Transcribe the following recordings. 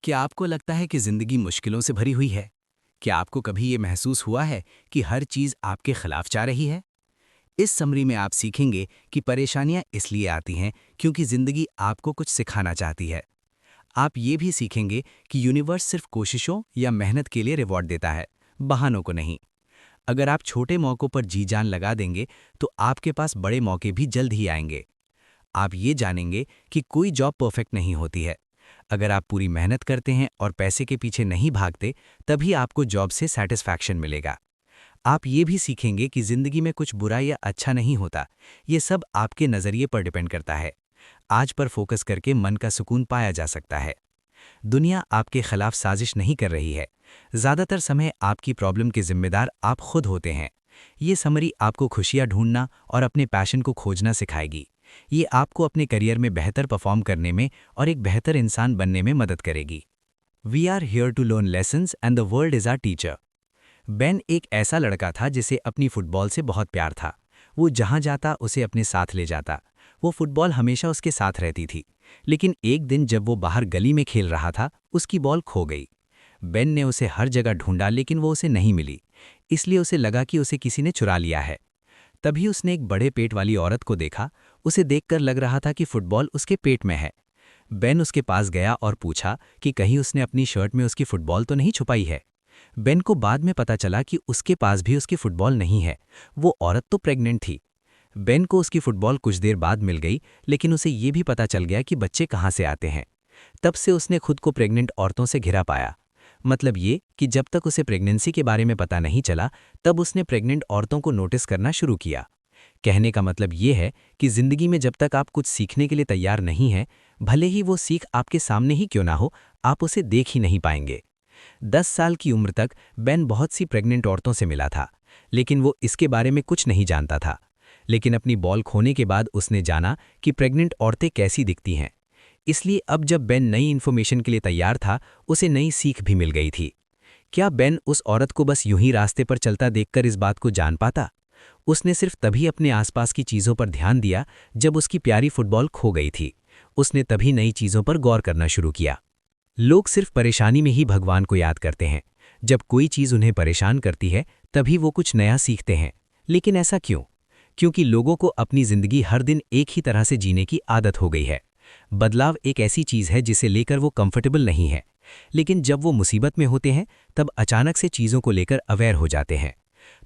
क्या आपको लगता है कि जिंदगी मुश्किलों से भरी हुई है? क्या आपको कभी ये महसूस हुआ है कि हर चीज आपके खिलाफ जा रही है? इस समरी में आप सीखेंगे कि परेशानियां इसलिए आती हैं क्योंकि जिंदगी आपको कुछ सिखाना चाहती है। आप ये भी सीखेंगे कि यूनिवर्स सिर्फ कोशिशों या मेहनत के लिए रिवॉर्ड देता है, बहानों को नहीं। अगर आप छोटे मौकों पर जी जान लगा देंगे तो आपके पास बड़े मौके भी जल्द ही आएंगे। आप ये जानेंगे कि कोई जॉब परफेक्ट नहीं होती है। अगर आप पूरी मेहनत करते हैं और पैसे के पीछे नहीं भागते, तभी आपको जॉब से सैटिस्फैक्शन मिलेगा। आप ये भी सीखेंगे कि जिंदगी में कुछ बुरा या अच्छा नहीं होता, ये सब आपके नज़रिए पर डिपेंड करता है। आज पर फोकस करके मन का सुकून पाया जा सकता है। दुनिया आपके खिलाफ साजिश नहीं कर रही है। ज़्यादातर समय आपकी प्रॉब्लम के जिम्मेदार आप खुद होते हैं। ये समरी आपको खुशियाँ ढूंढना और अपने पैशन को खोजना सिखाएगी। ये आपको अपने करियर में बेहतर परफॉर्म करने में और एक बेहतर इंसान बनने में मदद करेगी। We are here to learn lessons and the world is our teacher. Ben एक ऐसा लड़का था जिसे अपनी फुटबॉल से बहुत प्यार था। वो जहाँ जाता उसे अपने साथ ले जाता। वो फुटबॉल हमेशा उसके साथ रहती थी। लेकिन एक दिन जब वो बाहर गली में खेल रहा था, उसकी बॉल खो गई। बेन ने उसे हर जगह ढूंढा लेकिन वो उसे नहीं मिली। इसलिए उसे लगा कि उसे किसी ने चुरा लिया है। तभी उसने एक बड़े पेट वाली औरत को देखा। उसे देखकर लग रहा था कि फुटबॉल उसके पेट में है। बेन उसके पास गया और पूछा कि कहीं उसने अपनी शर्ट में उसकी फुटबॉल तो नहीं छुपाई है। बेन को बाद में पता चला कि उसके पास भी उसकी फुटबॉल नहीं है। वो औरत तो प्रेग्नेंट थी। बेन को उसकी फुटबॉल कुछ देर बाद मिल गई, लेकिन उसे ये भी पता चल गया कि बच्चे कहाँ से आते हैं। तब से उसने खुद को प्रेग्नेंट औरतों से घिरा पाया। मतलब ये कि जब तक उसे प्रेगनेंसी के बारे में पता नहीं चला, तब उसने प्रेग्नेंट औरतों को नोटिस करना शुरू किया। कहने का मतलब ये है कि जिंदगी में जब तक आप कुछ सीखने के लिए तैयार नहीं हैं, भले ही वो सीख आपके सामने ही क्यों ना हो, आप उसे देख ही नहीं पाएंगे। 10 साल की उम्र तक बेन बहुत सी प्रेग्नेंट औरतों से मिला था, लेकिन वो इसके बारे में कुछ नहीं जानता था। लेकिन अपनी बॉल खोने के बाद उसने जाना कि प्रेग्नेंट औरतें कैसी दिखती हैं। इसलिए अब जब बेन नई इन्फॉर्मेशन के लिए तैयार था, उसे नई सीख भी मिल गई थी। क्या बेन उस औरत को बस यूं ही रास्ते पर चलता देखकर इस बात को जान पाता? उसने सिर्फ तभी अपने आसपास की चीज़ों पर ध्यान दिया जब उसकी प्यारी फुटबॉल खो गई थी। उसने तभी नई चीज़ों पर गौर करना शुरू किया। लोग सिर्फ परेशानी में ही भगवान को याद करते हैं। जब कोई चीज़ उन्हें परेशान करती है, तभी वो कुछ नया सीखते हैं। लेकिन ऐसा क्यों? क्योंकि लोगों को अपनी ज़िंदगी हर दिन एक ही तरह से जीने की आदत हो गई है। बदलाव एक ऐसी चीज़ है जिसे लेकर वो कंफर्टेबल नहीं है। लेकिन जब वो मुसीबत में होते हैं, तब अचानक से चीज़ों को लेकर अवेयर हो जाते हैं।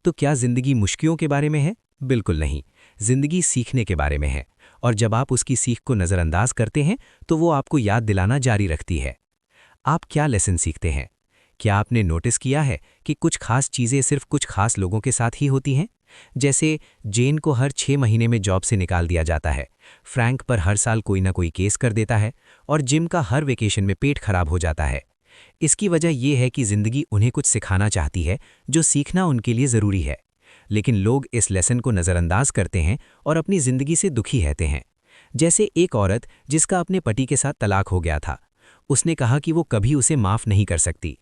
तो क्या जिंदगी मुश्किलों के बारे में है? बिल्कुल नहीं। जिंदगी सीखने के बारे में है। और जब आप उसकी सीख को नज़रअंदाज करते हैं, तो वो आपको याद दिलाना जारी रखती है। आप क्या लेसन सीखते हैं? क्या आपने नोटिस किया है कि कुछ खास चीज़ें सिर्फ कुछ खास लोगों के साथ ही होती हैं? जैसे जेन को हर 6 महीने में जॉब से निकाल दिया जाता है, फ्रैंक पर हर साल कोई ना कोई केस कर देता है, और जिम का हर वेकेशन में पेट खराब हो जाता है। इसकी वजह यह है कि जिंदगी उन्हें कुछ सिखाना चाहती है जो सीखना उनके लिए ज़रूरी है। लेकिन लोग इस लेसन को नज़रअंदाज करते हैं और अपनी ज़िंदगी से दुखी रहते हैं। जैसे एक औरत जिसका अपने पति के साथ तलाक हो गया था। उसने कहा कि वो कभी उसे माफ़ नहीं कर सकती।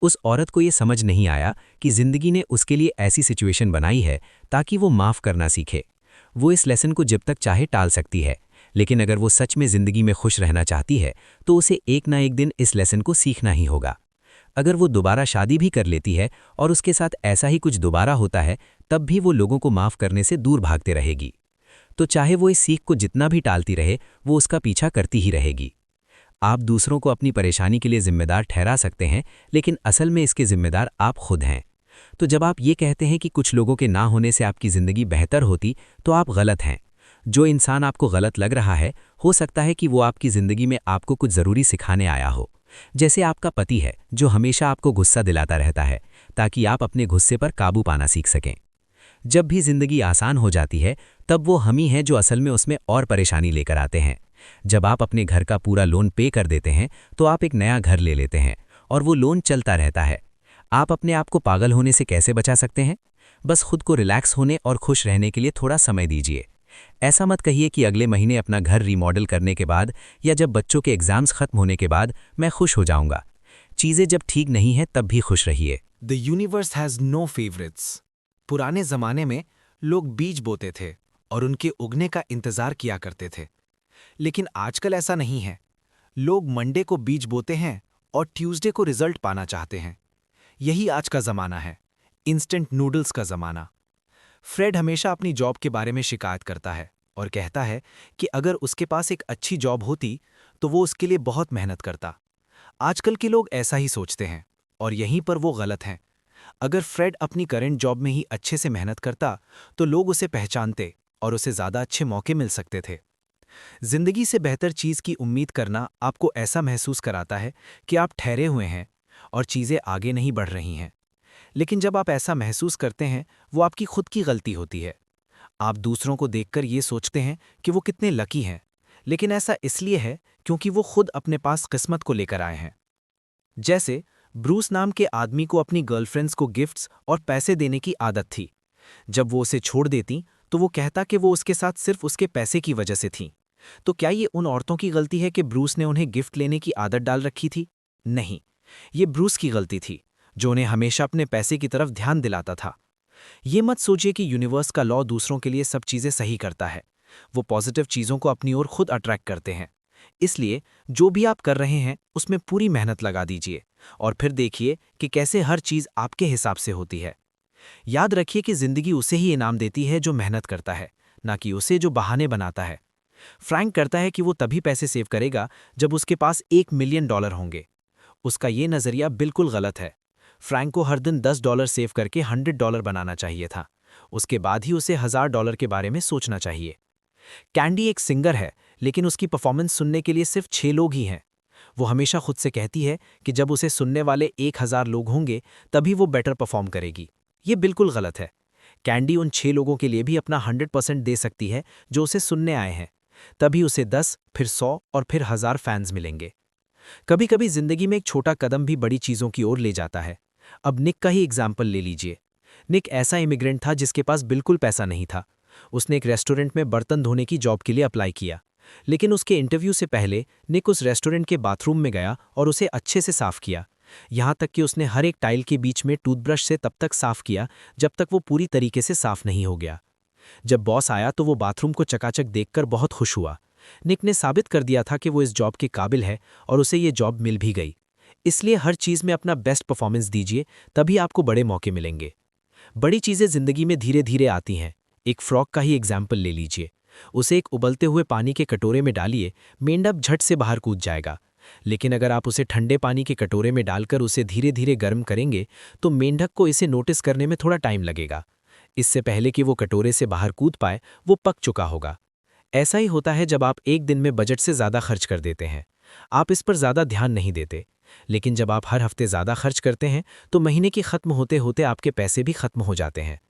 उस औरत को ये समझ नहीं आया कि ज़िंदगी ने उसके लिए ऐसी सिचुएशन बनाई है ताकि वो माफ़ करना सीखे। वो इस लेसन को जब तक चाहे टाल सकती है, लेकिन अगर वो सच में ज़िंदगी में खुश रहना चाहती है, तो उसे एक ना एक दिन इस लेसन को सीखना ही होगा। अगर वो दोबारा शादी भी कर लेती है और उसके साथ ऐसा ही कुछ दोबारा होता है, तब भी वो लोगों को माफ़ करने से दूर भागते रहेगी। तो चाहे वो इस सीख को जितना भी टालती रहे, वो उसका पीछा करती ही रहेगी। आप दूसरों को अपनी परेशानी के लिए जिम्मेदार ठहरा सकते हैं, लेकिन असल में इसके जिम्मेदार आप खुद हैं। तो जब आप ये कहते हैं कि कुछ लोगों के ना होने से आपकी ज़िंदगी बेहतर होती, तो आप गलत हैं। जो इंसान आपको गलत लग रहा है, हो सकता है कि वो आपकी ज़िंदगी में आपको कुछ ज़रूरी सिखाने आया हो। जैसे आपका पति है जो हमेशा आपको गुस्सा दिलाता रहता है, ताकि आप अपने गुस्से पर काबू पाना सीख सकें। जब भी ज़िंदगी आसान हो जाती है, तब वो हम ही हैं जो असल में उसमें और परेशानी लेकर आते हैं। जब आप अपने घर का पूरा लोन पे कर देते हैं, तो आप एक नया घर ले लेते हैं और वो लोन चलता रहता है। आप अपने आप को पागल होने से कैसे बचा सकते हैं? बस खुद को रिलैक्स होने और खुश रहने के लिए थोड़ा समय दीजिए। ऐसा मत कहिए कि अगले महीने अपना घर रीमॉडल करने के बाद या जब बच्चों के एग्जाम्स खत्म होने के बाद मैं खुश हो जाऊंगा। चीज़ें जब ठीक नहीं है तब भी खुश रहिए। The universe has no favourites. पुराने जमाने में लोग बीज बोते थे और उनके उगने का इंतजार किया करते थे। लेकिन आजकल ऐसा नहीं है। लोग मंडे को बीज बोते हैं और ट्यूसडे को रिजल्ट पाना चाहते हैं। यही आज का जमाना है, इंस्टेंट नूडल्स का जमाना। फ्रेड हमेशा अपनी जॉब के बारे में शिकायत करता है और कहता है कि अगर उसके पास एक अच्छी जॉब होती तो वो उसके लिए बहुत मेहनत करता। आजकल के लोग ऐसा ही सोचते हैं और यहीं पर वो गलत हैं। अगर फ्रेड अपनी करंट जॉब में ही अच्छे से मेहनत करता तो लोग उसे पहचानते और उसे ज़्यादा अच्छे मौके मिल सकते थे। जिंदगी से बेहतर चीज़ की उम्मीद करना आपको ऐसा महसूस कराता है कि आप ठहरे हुए हैं और चीज़ें आगे नहीं बढ़ रही हैं। लेकिन जब आप ऐसा महसूस करते हैं, वो आपकी खुद की गलती होती है। आप दूसरों को देखकर ये सोचते हैं कि वो कितने लकी हैं, लेकिन ऐसा इसलिए है क्योंकि वो खुद अपने पास किस्मत को लेकर आए हैं। जैसे ब्रूस नाम के आदमी को अपनी गर्लफ्रेंड्स को गिफ्ट्स और पैसे देने की आदत थी। जब वो उसे छोड़ देती तो वो कहता कि वो उसके साथ सिर्फ उसके पैसे की वजह से थी। तो क्या ये उन औरतों की गलती है कि ब्रूस ने उन्हें गिफ्ट लेने की आदत डाल रखी थी? नहीं, ये ब्रूस की गलती थी, जो उन्हें हमेशा अपने पैसे की तरफ ध्यान दिलाता था। ये मत सोचिए कि यूनिवर्स का लॉ दूसरों के लिए सब चीज़ें सही करता है। वो पॉजिटिव चीज़ों को अपनी ओर खुद अट्रैक्ट करते हैं। इसलिए जो भी आप कर रहे हैं उसमें पूरी मेहनत लगा दीजिए और फिर देखिए कि कैसे हर चीज़ आपके हिसाब से होती है। याद रखिए कि जिंदगी उसे ही इनाम देती है जो मेहनत करता है, ना कि उसे जो बहाने बनाता है। फ्रैंक करता है कि वो तभी पैसे सेव करेगा जब उसके पास $1 मिलियन होंगे। उसका ये नज़रिया बिल्कुल गलत है। फ्रैंक को हर दिन $10 सेव करके $100 बनाना चाहिए था। उसके बाद ही उसे $1000 के बारे में सोचना चाहिए। कैंडी एक सिंगर है, लेकिन उसकी परफॉर्मेंस सुनने के लिए सिर्फ 6 लोग ही हैं। वो हमेशा खुद से कहती है कि जब उसे सुनने वाले 1000 लोग होंगे तभी वो बेटर परफॉर्म करेगी। ये बिल्कुल गलत है। कैंडी उन 6 लोगों के लिए भी अपना 100% दे सकती है जो उसे सुनने आए हैं। तभी उसे 10, फिर 100 और फिर 1000 फैंस मिलेंगे। कभी कभी जिंदगी में एक छोटा कदम भी बड़ी चीजों की ओर ले जाता है। अब निक का ही एग्जाम्पल ले लीजिए। निक ऐसा इमिग्रेंट था जिसके पास बिल्कुल पैसा नहीं था। उसने एक रेस्टोरेंट में बर्तन धोने की जॉब के लिए अप्लाई किया, लेकिन उसके इंटरव्यू से पहले निक उस रेस्टोरेंट के बाथरूम में गया और उसे अच्छे से साफ किया। यहाँ तक कि उसने हर एक टाइल के बीच में टूथब्रश से तब तक साफ किया जब तक वो पूरी तरीके से साफ नहीं हो गया। जब बॉस आया तो वो बाथरूम को चकाचक देखकर बहुत खुश हुआ। निक ने साबित कर दिया था कि वो इस जॉब के काबिल है और उसे ये जॉब मिल भी गई। इसलिए हर चीज़ में अपना बेस्ट परफॉर्मेंस दीजिए, तभी आपको बड़े मौके मिलेंगे। बड़ी चीज़ें जिंदगी में धीरे धीरे आती हैं। एक फ्रॉग का ही एग्जाम्पल ले लीजिए। उसे एक उबलते हुए पानी के कटोरे में डालिए, मेंढक झट से बाहर कूद जाएगा। लेकिन अगर आप उसे ठंडे पानी के कटोरे में डालकर उसे धीरे धीरे गर्म करेंगे तो मेंढक को इसे नोटिस करने में थोड़ा टाइम लगेगा। इससे पहले कि वो कटोरे से बाहर कूद पाए, वो पक चुका होगा। ऐसा ही होता है जब आप एक दिन में बजट से ज़्यादा खर्च कर देते हैं। आप इस पर ज़्यादा ध्यान नहीं देते, लेकिन जब आप हर हफ्ते ज़्यादा खर्च करते हैं तो महीने की ख़त्म होते होते आपके पैसे भी खत्म हो जाते हैं।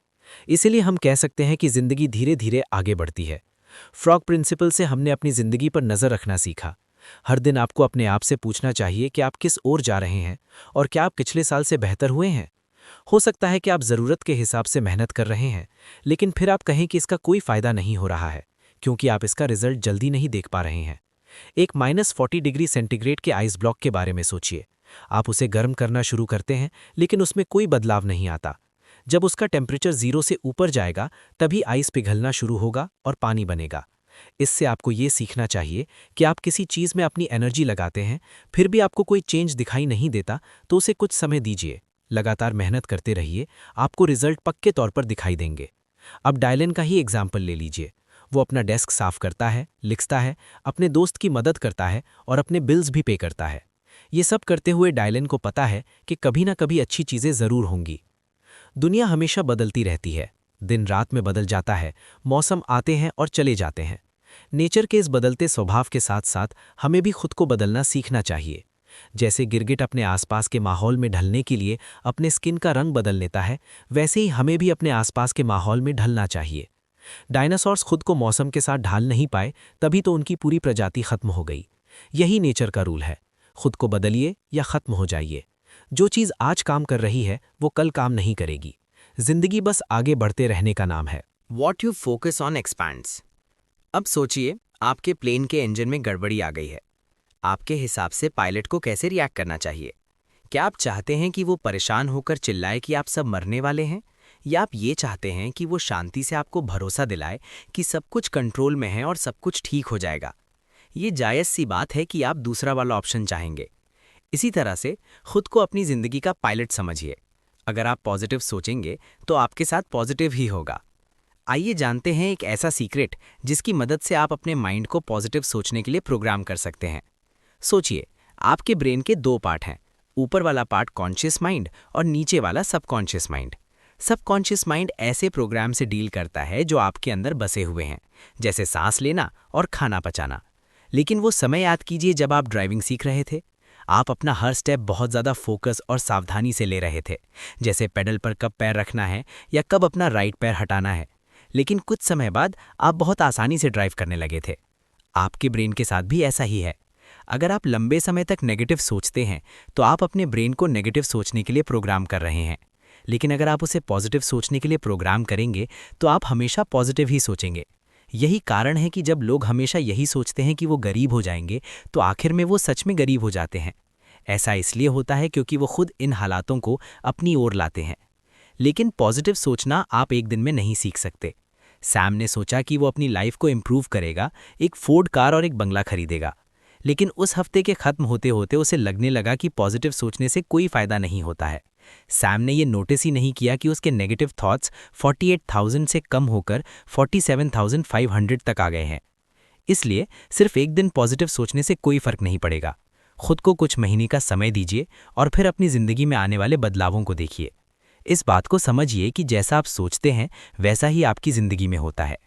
इसीलिए हम कह सकते हैं कि ज़िंदगी धीरे धीरे आगे बढ़ती है। फ्रॉग प्रिंसिपल से हमने अपनी ज़िंदगी पर नज़र रखना सीखा। हर दिन आपको अपने आप से पूछना चाहिए कि आप किस ओर जा रहे हैं और क्या आप पिछले साल से बेहतर हुए हैं। हो सकता है कि आप ज़रूरत के हिसाब से मेहनत कर रहे हैं, लेकिन फिर आप कहें कि इसका कोई फ़ायदा नहीं हो रहा है क्योंकि आप इसका रिजल्ट जल्दी नहीं देख पा रहे हैं। एक -40 डिग्री सेंटीग्रेड के आइस ब्लॉक के बारे में सोचिए। आप उसे गर्म करना शुरू करते हैं, लेकिन उसमें कोई बदलाव नहीं आता। जब उसका टेम्परेचर 0 से ऊपर जाएगा तभी आइस पिघलना शुरू होगा और पानी बनेगा। इससे आपको ये सीखना चाहिए कि आप किसी चीज़ में अपनी एनर्जी लगाते हैं, फिर भी आपको कोई चेंज दिखाई नहीं देता तो उसे कुछ समय दीजिए। लगातार मेहनत करते रहिए, आपको रिजल्ट पक्के तौर पर दिखाई देंगे। अब डायलन का ही एग्जाम्पल ले लीजिए। वो अपना डेस्क साफ करता है, लिखता है, अपने दोस्त की मदद करता है और अपने बिल्स भी पे करता है। ये सब करते हुए डायलन को पता है कि कभी ना कभी अच्छी चीज़ें ज़रूर होंगी। दुनिया हमेशा बदलती रहती है, दिन रात में बदल जाता है, मौसम आते हैं और चले जाते हैं। नेचर के इस बदलते स्वभाव के साथ साथ हमें भी खुद को बदलना सीखना चाहिए। जैसे गिरगिट अपने आसपास के माहौल में ढलने के लिए अपने स्किन का रंग बदल लेता है, वैसे ही हमें भी अपने आसपास के माहौल में ढलना चाहिए। डायनासॉर्स खुद को मौसम के साथ ढाल नहीं पाए, तभी तो उनकी पूरी प्रजाति खत्म हो गई। यही नेचर का रूल है, खुद को बदलिए या खत्म हो जाइए। जो चीज़ आज काम कर रही है वो कल काम नहीं करेगी। जिंदगी बस आगे बढ़ते रहने का नाम है। What you focus on expands. अब सोचिए, आपके प्लेन के इंजन में गड़बड़ी आ गई है। आपके हिसाब से पायलट को कैसे रिएक्ट करना चाहिए? क्या आप चाहते हैं कि वो परेशान होकर चिल्लाए कि आप सब मरने वाले हैं, या आप ये चाहते हैं कि वो शांति से आपको भरोसा दिलाए कि सब कुछ कंट्रोल में है और सब कुछ ठीक हो जाएगा? ये जायज़ सी बात है कि आप दूसरा वाला ऑप्शन चाहेंगे। इसी तरह से खुद को अपनी ज़िंदगी का पायलट समझिए। अगर आप पॉजिटिव सोचेंगे तो आपके साथ पॉजिटिव ही होगा। आइए जानते हैं एक ऐसा सीक्रेट जिसकी मदद से आप अपने माइंड को पॉजिटिव सोचने के लिए प्रोग्राम कर सकते हैं। सोचिए, आपके ब्रेन के दो पार्ट हैं, ऊपर वाला पार्ट कॉन्शियस माइंड और नीचे वाला सबकॉन्शियस माइंड। सबकॉन्शियस माइंड ऐसे प्रोग्राम से डील करता है जो आपके अंदर बसे हुए हैं, जैसे सांस लेना और खाना पचाना। लेकिन वो समय याद कीजिए जब आप ड्राइविंग सीख रहे थे। आप अपना हर स्टेप बहुत ज़्यादा फोकस और सावधानी से ले रहे थे, जैसे पेडल पर कब पैर रखना है या कब अपना राइट पैर हटाना है। लेकिन कुछ समय बाद आप बहुत आसानी से ड्राइव करने लगे थे। आपके ब्रेन के साथ भी ऐसा ही है। अगर आप लंबे समय तक नेगेटिव सोचते हैं तो आप अपने ब्रेन को नेगेटिव सोचने के लिए प्रोग्राम कर रहे हैं। लेकिन अगर आप उसे पॉजिटिव सोचने के लिए प्रोग्राम करेंगे तो आप हमेशा पॉजिटिव ही सोचेंगे। यही कारण है कि जब लोग हमेशा यही सोचते हैं कि वो गरीब हो जाएंगे तो आखिर में वो सच में गरीब हो जाते हैं। ऐसा इसलिए होता है क्योंकि वो खुद इन हालातों को अपनी ओर लाते हैं। लेकिन पॉजिटिव सोचना आप एक दिन में नहीं सीख सकते। सैम ने सोचा कि वो अपनी लाइफ को इम्प्रूव करेगा, एक फोर्ड कार और एक बंगला खरीदेगा। लेकिन उस हफ्ते के खत्म होते होते उसे लगने लगा कि पॉजिटिव सोचने से कोई फायदा नहीं होता है। सैम ने ये नोटिस ही नहीं किया कि उसके नेगेटिव थॉट्स 48,000 से कम होकर 47,500 तक आ गए हैं। इसलिए सिर्फ एक दिन पॉजिटिव सोचने से कोई फर्क नहीं पड़ेगा। खुद को कुछ महीने का समय दीजिए और फिर अपनी ज़िंदगी में आने वाले बदलावों को देखिए। इस बात को समझिए कि जैसा आप सोचते हैं वैसा ही आपकी ज़िंदगी में होता है।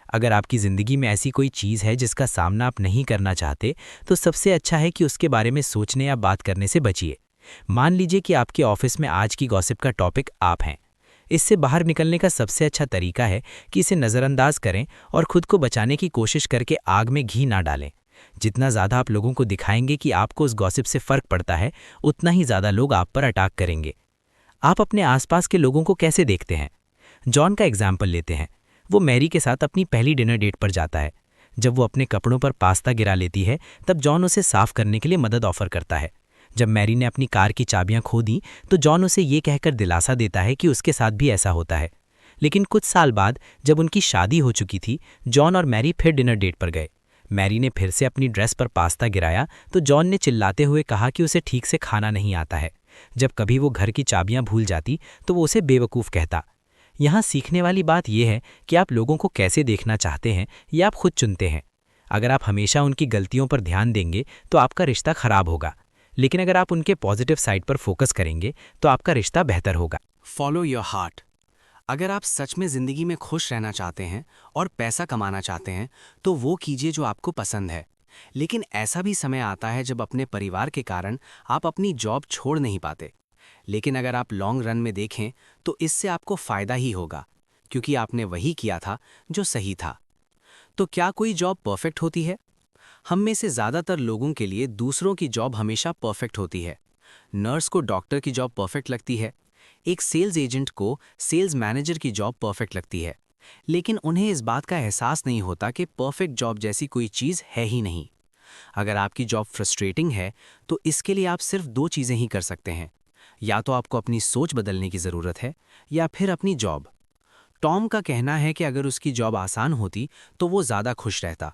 अगर आपकी ज़िंदगी में ऐसी कोई चीज़ है जिसका सामना आप नहीं करना चाहते, तो सबसे अच्छा है कि उसके बारे में सोचने या बात करने से बचिए। मान लीजिए कि आपके ऑफिस में आज की गॉसिप का टॉपिक आप हैं। इससे बाहर निकलने का सबसे अच्छा तरीका है कि इसे नज़रअंदाज करें और खुद को बचाने की कोशिश करके आग में घी ना डालें। जितना ज़्यादा आप लोगों को दिखाएंगे कि आपको उस गॉसिप से फ़र्क पड़ता है, उतना ही ज़्यादा लोग आप पर अटैक करेंगे। आप अपने आसपास के लोगों को कैसे देखते हैं? जॉन का एग्जाम्पल लेते हैं। वो मैरी के साथ अपनी पहली डिनर डेट पर जाता है। जब वो अपने कपड़ों पर पास्ता गिरा लेती है तब जॉन उसे साफ करने के लिए मदद ऑफर करता है। जब मैरी ने अपनी कार की चाबियां खो दी तो जॉन उसे ये कहकर दिलासा देता है कि उसके साथ भी ऐसा होता है। लेकिन कुछ साल बाद जब उनकी शादी हो चुकी थी, जॉन और मैरी फिर डिनर डेट पर गए। मैरी ने फिर से अपनी ड्रेस पर पास्ता गिराया तो जॉन ने चिल्लाते हुए कहा कि उसे ठीक से खाना नहीं आता है। जब कभी वो घर की चाबियां भूल जाती तो वो उसे बेवकूफ़ कहता। यहाँ सीखने वाली बात यह है कि आप लोगों को कैसे देखना चाहते हैं ये आप खुद चुनते हैं। अगर आप हमेशा उनकी गलतियों पर ध्यान देंगे तो आपका रिश्ता खराब होगा, लेकिन अगर आप उनके पॉजिटिव साइड पर फोकस करेंगे तो आपका रिश्ता बेहतर होगा। Follow your heart. अगर आप सच में ज़िंदगी में खुश रहना चाहते हैं और पैसा कमाना चाहते हैं तो वो कीजिए जो आपको पसंद है। लेकिन ऐसा भी समय आता है जब अपने परिवार के कारण आप अपनी जॉब छोड़ नहीं पाते। लेकिन अगर आप लॉन्ग रन में देखें तो इससे आपको फ़ायदा ही होगा, क्योंकि आपने वही किया था जो सही था। तो क्या कोई जॉब परफेक्ट होती है? हम में से ज़्यादातर लोगों के लिए दूसरों की जॉब हमेशा परफेक्ट होती है। नर्स को डॉक्टर की जॉब परफेक्ट लगती है, एक सेल्स एजेंट को सेल्स मैनेजर की जॉब परफेक्ट लगती है। लेकिन उन्हें इस बात का एहसास नहीं होता कि परफेक्ट जॉब जैसी कोई चीज़ है ही नहीं। अगर आपकी जॉब फ्रस्ट्रेटिंग है तो इसके लिए आप सिर्फ दो चीज़ें ही कर सकते हैं। या तो आपको अपनी सोच बदलने की ज़रूरत है या फिर अपनी जॉब। टॉम का कहना है कि अगर उसकी जॉब आसान होती तो वो ज़्यादा खुश रहता।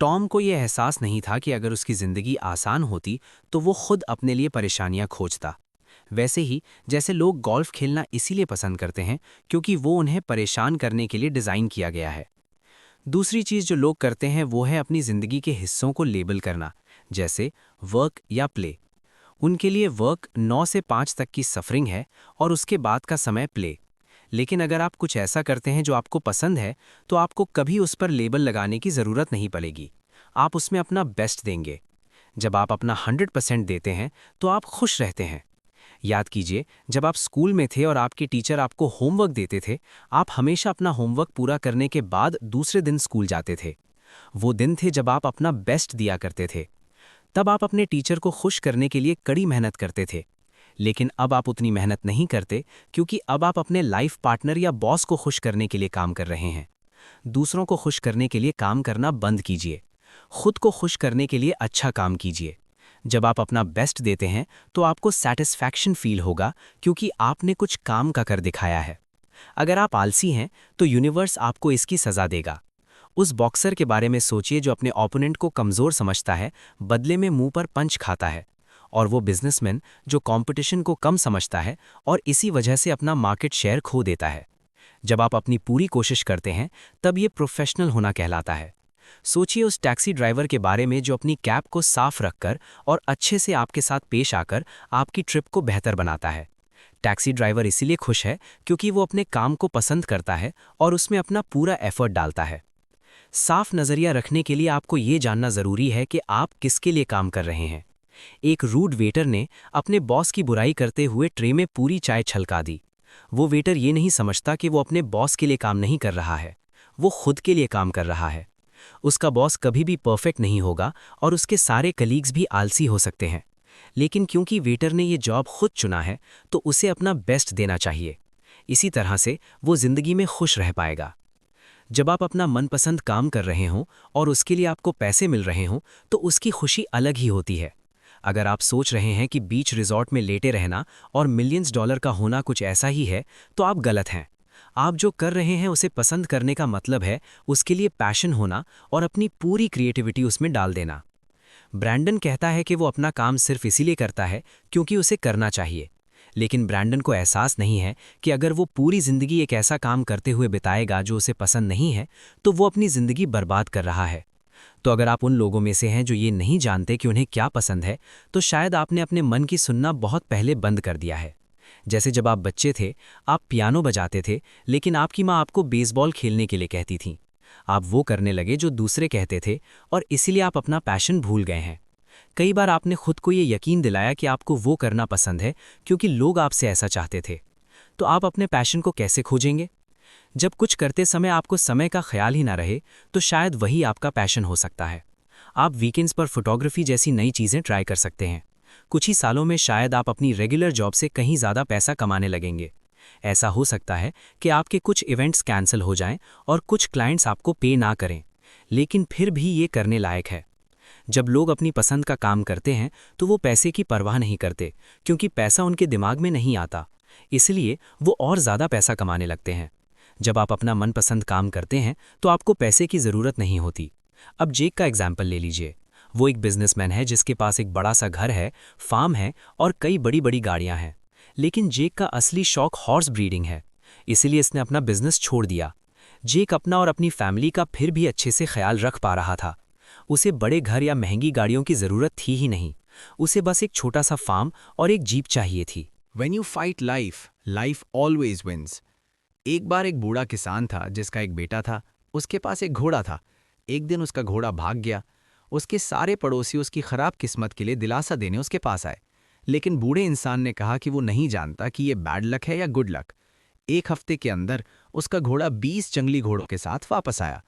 टॉम को यह एहसास नहीं था कि अगर उसकी ज़िंदगी आसान होती तो वो खुद अपने लिए परेशानियां खोजता। वैसे ही जैसे लोग गोल्फ खेलना इसीलिए पसंद करते हैं क्योंकि वो उन्हें परेशान करने के लिए डिज़ाइन किया गया है। दूसरी चीज़ जो लोग करते हैं वो है अपनी ज़िंदगी के हिस्सों को लेबल करना, जैसे वर्क या प्ले। उनके लिए वर्क 9 से 5 तक की सफरिंग है और उसके बाद का समय प्ले। लेकिन अगर आप कुछ ऐसा करते हैं जो आपको पसंद है तो आपको कभी उस पर लेबल लगाने की ज़रूरत नहीं पड़ेगी। आप उसमें अपना बेस्ट देंगे। जब आप अपना 100% देते हैं तो आप खुश रहते हैं। याद कीजिए, जब आप स्कूल में थे और आपके टीचर आपको होमवर्क देते थे, आप हमेशा अपना होमवर्क पूरा करने के बाद दूसरे दिन स्कूल जाते थे। वो दिन थे जब आप अपना बेस्ट दिया करते थे। तब आप अपने टीचर को खुश करने के लिए कड़ी मेहनत करते थे। लेकिन अब आप उतनी मेहनत नहीं करते क्योंकि अब आप अपने लाइफ पार्टनर या बॉस को खुश करने के लिए काम कर रहे हैं। दूसरों को खुश करने के लिए काम करना बंद कीजिए। खुद को खुश करने के लिए अच्छा काम कीजिए। जब आप अपना बेस्ट देते हैं तो आपको सेटिस्फैक्शन फील होगा क्योंकि आपने कुछ काम का कर दिखाया है। अगर आप आलसी हैं तो यूनिवर्स आपको इसकी सज़ा देगा। उस बॉक्सर के बारे में सोचिए जो अपने ओपोनेंट को कमज़ोर समझता है, बदले में मुंह पर पंच खाता है। और वो बिजनेसमैन जो कंपटीशन को कम समझता है और इसी वजह से अपना मार्केट शेयर खो देता है। जब आप अपनी पूरी कोशिश करते हैं तब ये प्रोफेशनल होना कहलाता है। सोचिए उस टैक्सी ड्राइवर के बारे में जो अपनी कैब को साफ रखकर और अच्छे से आपके साथ पेश आकर आपकी ट्रिप को बेहतर बनाता है। टैक्सी ड्राइवर इसीलिए खुश है क्योंकि वो अपने काम को पसंद करता है और उसमें अपना पूरा एफर्ट डालता है। साफ नज़रिया रखने के लिए आपको ये जानना ज़रूरी है कि आप किसके लिए काम कर रहे हैं। एक रूड वेटर ने अपने बॉस की बुराई करते हुए ट्रे में पूरी चाय छलका दी। वो वेटर ये नहीं समझता कि वो अपने बॉस के लिए काम नहीं कर रहा है, वो खुद के लिए काम कर रहा है। उसका बॉस कभी भी परफेक्ट नहीं होगा और उसके सारे कलीग्स भी आलसी हो सकते हैं, लेकिन क्योंकि वेटर ने ये जॉब खुद चुना है तो उसे अपना बेस्ट देना चाहिए। इसी तरह से वो जिंदगी में खुश रह पाएगा। जब आप अपना मनपसंद काम कर रहे हों और उसके लिए आपको पैसे मिल रहे हों तो उसकी खुशी अलग ही होती है। अगर आप सोच रहे हैं कि बीच रिजॉर्ट में लेटे रहना और मिलियंस डॉलर का होना कुछ ऐसा ही है तो आप गलत हैं। आप जो कर रहे हैं उसे पसंद करने का मतलब है उसके लिए पैशन होना और अपनी पूरी क्रिएटिविटी उसमें डाल देना। ब्रैंडन कहता है कि वो अपना काम सिर्फ इसीलिए करता है क्योंकि उसे करना चाहिए, लेकिन ब्रैंडन को एहसास नहीं है कि अगर वो पूरी जिंदगी एक ऐसा काम करते हुए बिताएगा जो उसे पसंद नहीं है तो वो अपनी जिंदगी बर्बाद कर रहा है। तो अगर आप उन लोगों में से हैं जो ये नहीं जानते कि उन्हें क्या पसंद है तो शायद आपने अपने मन की सुनना बहुत पहले बंद कर दिया है। जैसे जब आप बच्चे थे, आप पियानो बजाते थे, लेकिन आपकी माँ आपको बेसबॉल खेलने के लिए कहती थी। आप वो करने लगे जो दूसरे कहते थे और इसीलिए आप अपना पैशन भूल गए हैं। कई बार आपने खुद को ये यकीन दिलाया कि आपको वो करना पसंद है क्योंकि लोग आपसे ऐसा चाहते थे। तो आप अपने पैशन को कैसे खोजेंगे? जब कुछ करते समय आपको समय का ख्याल ही ना रहे तो शायद वही आपका पैशन हो सकता है। आप वीकेंड्स पर फोटोग्राफी जैसी नई चीज़ें ट्राई कर सकते हैं। कुछ ही सालों में शायद आप अपनी रेगुलर जॉब से कहीं ज़्यादा पैसा कमाने लगेंगे। ऐसा हो सकता है कि आपके कुछ इवेंट्स कैंसिल हो जाएं और कुछ क्लाइंट्स आपको पे ना करें, लेकिन फिर भी ये करने लायक है। जब लोग अपनी पसंद का काम करते हैं तो वो पैसे की परवाह नहीं करते क्योंकि पैसा उनके दिमाग में नहीं आता, इसलिए वो और ज़्यादा पैसा कमाने लगते हैं। जब आप अपना मनपसंद काम करते हैं तो आपको पैसे की ज़रूरत नहीं होती। अब जेक का एग्जाम्पल ले लीजिए। वो एक बिजनेसमैन है जिसके पास एक बड़ा सा घर है, फार्म है और कई बड़ी बड़ी गाड़ियां हैं। लेकिन जेक का असली शौक हॉर्स ब्रीडिंग है, इसीलिए इसने अपना बिजनेस छोड़ दिया। जेक अपना और अपनी फैमिली का फिर भी अच्छे से ख्याल रख पा रहा था। उसे बड़े घर या महंगी गाड़ियों की ज़रूरत थी ही नहीं, उसे बस एक छोटा सा फार्म और एक जीप चाहिए थी। When you fight life, life always wins. एक बार एक बूढ़ा किसान था जिसका एक बेटा था। उसके पास एक घोड़ा था। एक दिन उसका घोड़ा भाग गया। उसके सारे पड़ोसी उसकी खराब किस्मत के लिए दिलासा देने उसके पास आए, लेकिन बूढ़े इंसान ने कहा कि वो नहीं जानता कि ये बैड लक है या गुड लक। एक हफ्ते के अंदर उसका घोड़ा 20 जंगली घोड़ों के साथ वापस आया।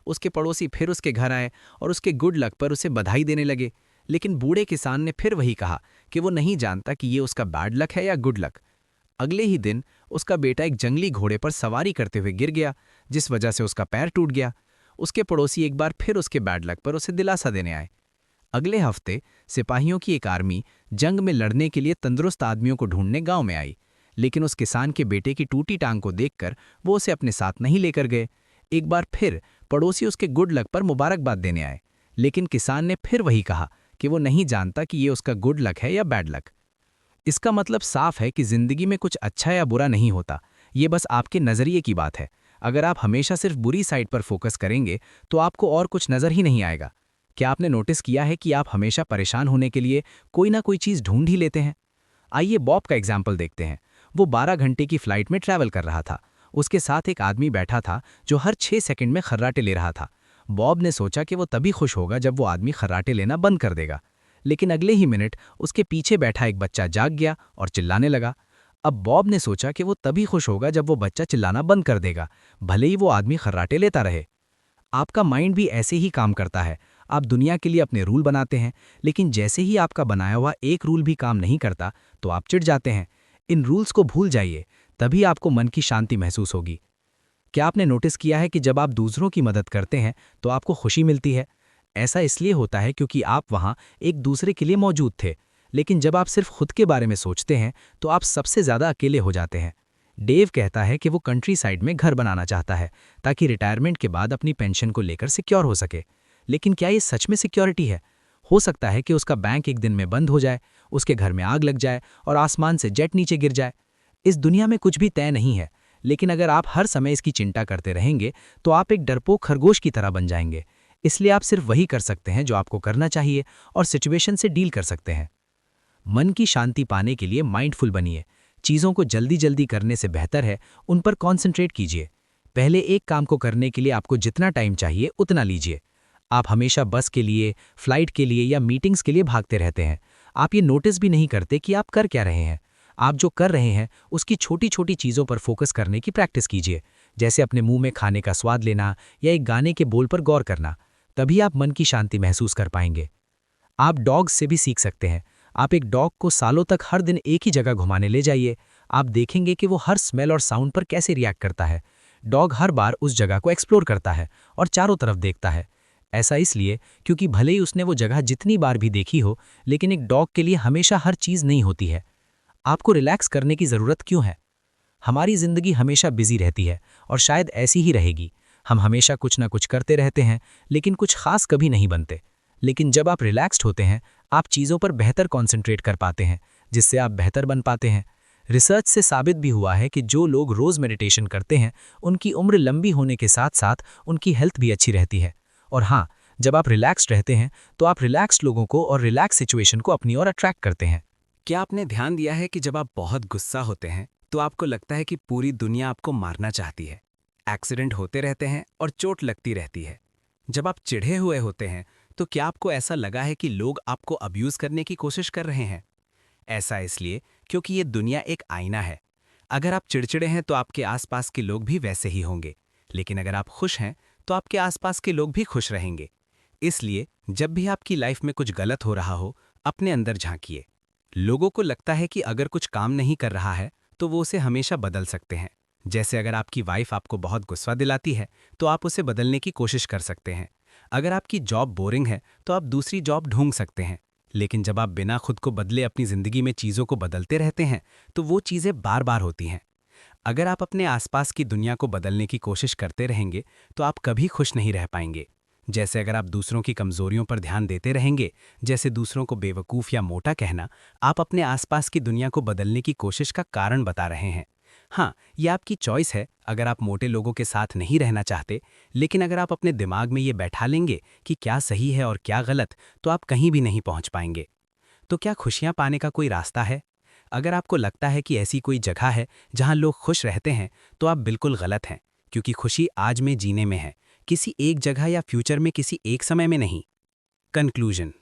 उसके पड़ोसी फिर उसके घर आए और उसके गुड लक पर उसे बधाई देने लगे, लेकिन बूढ़े किसान ने फिर वही कहा कि वो नहीं जानता कि ये उसका बैड लक है या गुड लक। अगले ही दिन उसका बेटा एक जंगली घोड़े पर सवारी करते हुए गिर गया, जिस वजह से उसका पैर टूट गया। उसके पड़ोसी एक बार फिर उसके बैड लक पर उसे दिलासा देने आए। अगले हफ्ते सिपाहियों की एक आर्मी जंग में लड़ने के लिए तंदुरुस्त आदमियों को ढूंढने गांव में आई, लेकिन उस किसान के बेटे की टूटी टांग को देखकर वो उसे अपने साथ नहीं लेकर गए। एक बार फिर पड़ोसी उसके गुड लक पर मुबारकबाद देने आए, लेकिन किसान ने फिर वही कहा कि वो नहीं जानता कि ये उसका गुड लक है या बैड लक। इसका मतलब साफ है कि जिंदगी में कुछ अच्छा या बुरा नहीं होता, ये बस आपके नज़रिए की बात है। अगर आप हमेशा सिर्फ बुरी साइड पर फोकस करेंगे तो आपको और कुछ नज़र ही नहीं आएगा। क्या आपने नोटिस किया है कि आप हमेशा परेशान होने के लिए कोई ना कोई चीज़ ढूंढ ही लेते हैं? आइए बॉब का एग्जाम्पल देखते हैं। वो 12 घंटे की फ्लाइट में ट्रैवल कर रहा था। उसके साथ एक आदमी बैठा था जो हर 6 सेकंड में खर्राटे ले रहा था। बॉब ने सोचा कि वो तभी खुश होगा जब वो आदमी खर्राटे लेना बंद कर देगा, लेकिन अगले ही मिनट उसके पीछे बैठा एक बच्चा जाग गया और चिल्लाने लगा। अब बॉब ने सोचा कि वो तभी खुश होगा जब वो बच्चा चिल्लाना बंद कर देगा, भले ही वो आदमी खर्राटे लेता रहे। आपका माइंड भी ऐसे ही काम करता है। आप दुनिया के लिए अपने रूल बनाते हैं, लेकिन जैसे ही आपका बनाया हुआ एक रूल भी काम नहीं करता तो आप चिढ़ जाते हैं। इन रूल्स को भूल जाइए, तभी आपको मन की शांति महसूस होगी। क्या आपने नोटिस किया है कि जब आप दूसरों की मदद करते हैं तो आपको खुशी मिलती है? ऐसा इसलिए होता है क्योंकि आप वहाँ एक दूसरे के लिए मौजूद थे, लेकिन जब आप सिर्फ खुद के बारे में सोचते हैं तो आप सबसे ज़्यादा अकेले हो जाते हैं। डेव कहता है कि वो कंट्री साइड में घर बनाना चाहता है ताकि रिटायरमेंट के बाद अपनी पेंशन को लेकर सिक्योर हो सके। लेकिन क्या ये सच में सिक्योरिटी है? हो सकता है कि उसका बैंक एक दिन में बंद हो जाए, उसके घर में आग लग जाए और आसमान से जेट नीचे गिर जाए। इस दुनिया में कुछ भी तय नहीं है, लेकिन अगर आप हर समय इसकी चिंता करते रहेंगे तो आप एक डरपोक खरगोश की तरह बन जाएंगे। इसलिए आप सिर्फ वही कर सकते हैं जो आपको करना चाहिए और सिचुएशन से डील कर सकते हैं। मन की शांति पाने के लिए माइंडफुल बनिए। चीज़ों को जल्दी जल्दी करने से बेहतर है उन पर कॉन्सेंट्रेट कीजिए। पहले एक काम को करने के लिए आपको जितना टाइम चाहिए उतना लीजिए। आप हमेशा बस के लिए, फ्लाइट के लिए या मीटिंग्स के लिए भागते रहते हैं। आप ये नोटिस भी नहीं करते कि आप कर क्या रहे हैं। आप जो कर रहे हैं उसकी छोटी छोटी चीज़ों पर फोकस करने की प्रैक्टिस कीजिए, जैसे अपने मुंह में खाने का स्वाद लेना या एक गाने के बोल पर गौर करना। तभी आप मन की शांति महसूस कर पाएंगे। आप डॉग्स से भी सीख सकते हैं। आप एक डॉग को सालों तक हर दिन एक ही जगह घुमाने ले जाइए। आप देखेंगे कि वो हर स्मेल और साउंड पर कैसे रिएक्ट करता है। डॉग हर बार उस जगह को एक्सप्लोर करता है और चारों तरफ देखता है। ऐसा इसलिए क्योंकि भले ही उसने वो जगह जितनी बार भी देखी हो, लेकिन एक डॉग के लिए हमेशा हर चीज़ नहीं होती है। आपको रिलैक्स करने की ज़रूरत क्यों है? हमारी ज़िंदगी हमेशा बिजी रहती है और शायद ऐसी ही रहेगी। हम हमेशा कुछ ना कुछ करते रहते हैं, लेकिन कुछ खास कभी नहीं बनते। लेकिन जब आप रिलैक्स्ड होते हैं, आप चीज़ों पर बेहतर कॉन्सेंट्रेट कर पाते हैं, जिससे आप बेहतर बन पाते हैं। रिसर्च से साबित भी हुआ है कि जो लोग रोज़ मेडिटेशन करते हैं, उनकी उम्र लंबी होने के साथ साथ उनकी हेल्थ भी अच्छी रहती है। और हाँ, जब आप रिलैक्स्ड रहते हैं, तो आप रिलैक्स्ड लोगों को और रिलैक्स सिचुएशन को अपनी ओर अट्रैक्ट करते हैं। क्या आपने ध्यान दिया है कि जब आप बहुत गुस्सा होते हैं तो आपको लगता है कि पूरी दुनिया आपको मारना चाहती है? एक्सीडेंट होते रहते हैं और चोट लगती रहती है। जब आप चिढ़े हुए होते हैं तो क्या आपको ऐसा लगा है कि लोग आपको अब्यूज करने की कोशिश कर रहे हैं? ऐसा इसलिए क्योंकि ये दुनिया एक आईना है। अगर आप चिड़चिड़े हैं तो आपके आसपास के लोग भी वैसे ही होंगे, लेकिन अगर आप खुश हैं तो आपके आसपास के लोग भी खुश रहेंगे। इसलिए जब भी आपकी लाइफ में कुछ गलत हो रहा हो, अपने अंदर झांकिए। लोगों को लगता है कि अगर कुछ काम नहीं कर रहा है तो वो उसे हमेशा बदल सकते हैं। जैसे अगर आपकी वाइफ आपको बहुत गुस्सा दिलाती है तो आप उसे बदलने की कोशिश कर सकते हैं। अगर आपकी जॉब बोरिंग है तो आप दूसरी जॉब ढूंढ सकते हैं। लेकिन जब आप बिना खुद को बदले अपनी जिंदगी में चीज़ों को बदलते रहते हैं तो वो चीज़ें बार बार होती हैं। अगर आप अपने आसपास की दुनिया को बदलने की कोशिश करते रहेंगे तो आप कभी खुश नहीं रह पाएंगे। जैसे अगर आप दूसरों की कमजोरियों पर ध्यान देते रहेंगे, जैसे दूसरों को बेवकूफ़ या मोटा कहना, आप अपने आसपास की दुनिया को बदलने की कोशिश का कारण बता रहे हैं। हाँ, ये आपकी चॉइस है अगर आप मोटे लोगों के साथ नहीं रहना चाहते, लेकिन अगर आप अपने दिमाग में ये बैठा लेंगे कि क्या सही है और क्या गलत, तो आप कहीं भी नहीं पहुंच पाएंगे। तो क्या खुशियां पाने का कोई रास्ता है? अगर आपको लगता है कि ऐसी कोई जगह है जहां लोग खुश रहते हैं, तो आप बिल्कुल गलत हैं, क्योंकि खुशी आज में जीने में है, किसी एक जगह या फ्यूचर में किसी एक समय में नहीं। कंक्लूजन।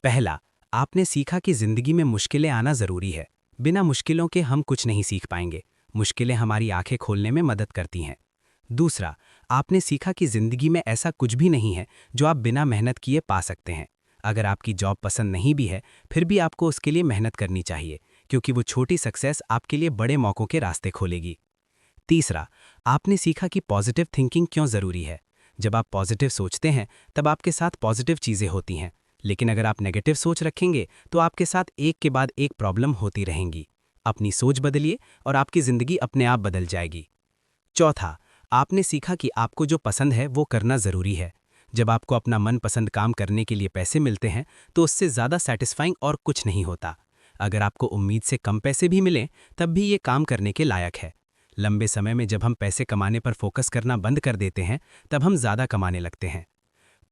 पहला, आपने सीखा कि जिंदगी में मुश्किलें आना जरूरी है। बिना मुश्किलों के हम कुछ नहीं सीख पाएंगे। मुश्किलें हमारी आंखें खोलने में मदद करती हैं। दूसरा, आपने सीखा कि जिंदगी में ऐसा कुछ भी नहीं है जो आप बिना मेहनत किए पा सकते हैं। अगर आपकी जॉब पसंद नहीं भी है, फिर भी आपको उसके लिए मेहनत करनी चाहिए, क्योंकि वो छोटी सक्सेस आपके लिए बड़े मौक़ों के रास्ते खोलेगी। तीसरा, आपने सीखा कि पॉजिटिव थिंकिंग क्यों ज़रूरी है। जब आप पॉजिटिव सोचते हैं तब आपके साथ पॉजिटिव चीज़ें होती हैं, लेकिन अगर आप नेगेटिव सोच रखेंगे तो आपके साथ एक के बाद एक प्रॉब्लम होती रहेंगी। अपनी सोच बदलिए और आपकी ज़िंदगी अपने आप बदल जाएगी। चौथा, आपने सीखा कि आपको जो पसंद है वो करना ज़रूरी है। जब आपको अपना मनपसंद काम करने के लिए पैसे मिलते हैं तो उससे ज़्यादा सेटिस्फाइंग और कुछ नहीं होता। अगर आपको उम्मीद से कम पैसे भी मिलें तब भी ये काम करने के लायक है। लंबे समय में जब हम पैसे कमाने पर फोकस करना बंद कर देते हैं तब हम ज़्यादा कमाने लगते हैं।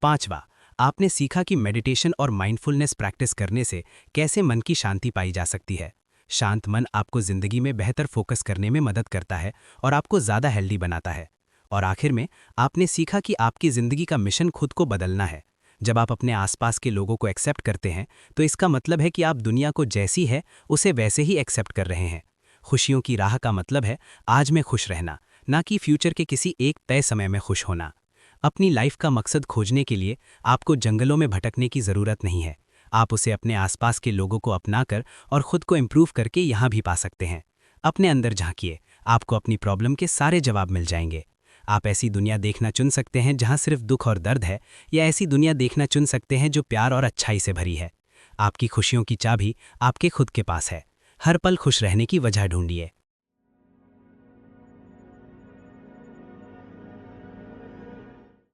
पांचवा, आपने सीखा कि मेडिटेशन और माइंडफुलनेस प्रैक्टिस करने से कैसे मन की शांति पाई जा सकती है। शांत मन आपको ज़िंदगी में बेहतर फोकस करने में मदद करता है और आपको ज़्यादा हेल्दी बनाता है। और आखिर में, आपने सीखा कि आपकी ज़िंदगी का मिशन खुद को बदलना है। जब आप अपने आसपास के लोगों को एक्सेप्ट करते हैं तो इसका मतलब है कि आप दुनिया को जैसी है उसे वैसे ही एक्सेप्ट कर रहे हैं। खुशियों की राह का मतलब है आज में खुश रहना, ना कि फ्यूचर के किसी एक तय समय में खुश होना। अपनी लाइफ का मकसद खोजने के लिए आपको जंगलों में भटकने की ज़रूरत नहीं है। आप उसे अपने आसपास के लोगों को अपनाकर और खुद को इम्प्रूव करके यहाँ भी पा सकते हैं। अपने अंदर झांकिए, आपको अपनी प्रॉब्लम के सारे जवाब मिल जाएंगे। आप ऐसी दुनिया देखना चुन सकते हैं जहाँ सिर्फ दुख और दर्द है, या ऐसी दुनिया देखना चुन सकते हैं जो प्यार और अच्छाई से भरी है। आपकी खुशियों की चाबी आपके खुद के पास है। हर पल खुश रहने की वजह ढूंढिए।